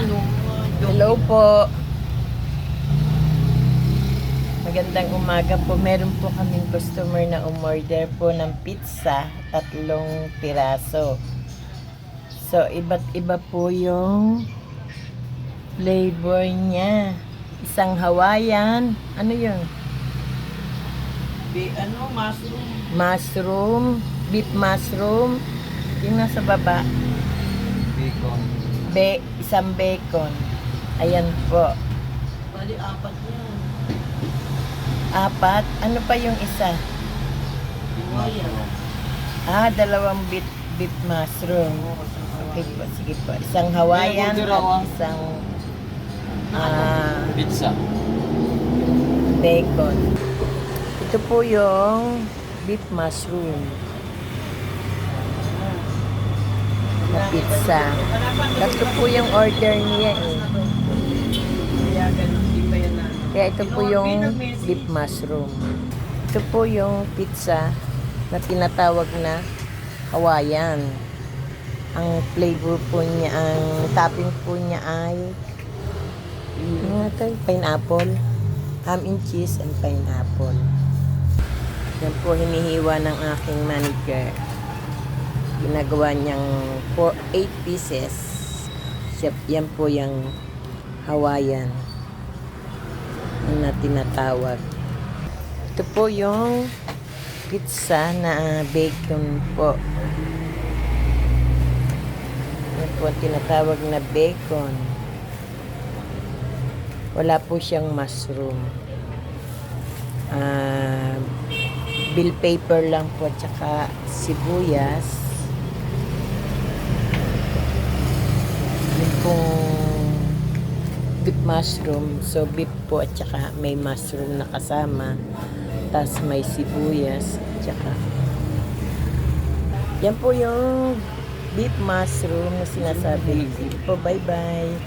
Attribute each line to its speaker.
Speaker 1: Hello po. Magandang umaga po. Meron po kaming customer na umorder po ng pizza, 3 piraso. So, iba't iba po yung flavor niya. Isang Hawaiian. Ano yun?
Speaker 2: Mushroom.
Speaker 1: Mushroom. Beef mushroom. Yung nasa baba.
Speaker 2: Bacon.
Speaker 1: Isang bacon. Ayan po.
Speaker 2: Bali, 4 yan.
Speaker 1: 4. Ano pa yung isa?
Speaker 2: Hawaiian.
Speaker 1: 2 beef mushroom. Okay po, sige po. Isang Hawaiian at isang
Speaker 2: Pizza.
Speaker 1: bacon. Ito po yung beef mushroom na pizza. 3 po yung order niya eh. Kaya ito po yung beef mushroom. Ito po yung pizza na tinatawag na Hawaiian. Ang flavor po niya, ang topping po niya ay pineapple, ham and cheese and pineapple. Yan po hinihiwa ng aking manager. Ginagawa niyang 8 pieces. Yan po yung Hawaiian na tinatawag. Ito po yung pizza na bacon po. Yan po ang tinatawag na bacon. Wala po siyang mushroom. Bill paper lang po at saka sibuyas. Yun pong beef mushroom. So beef po at saka may mushroom na kasama. Tapos may sibuyas at saka yan po yung beef mushroom na sinasabi. Sige po, bye bye.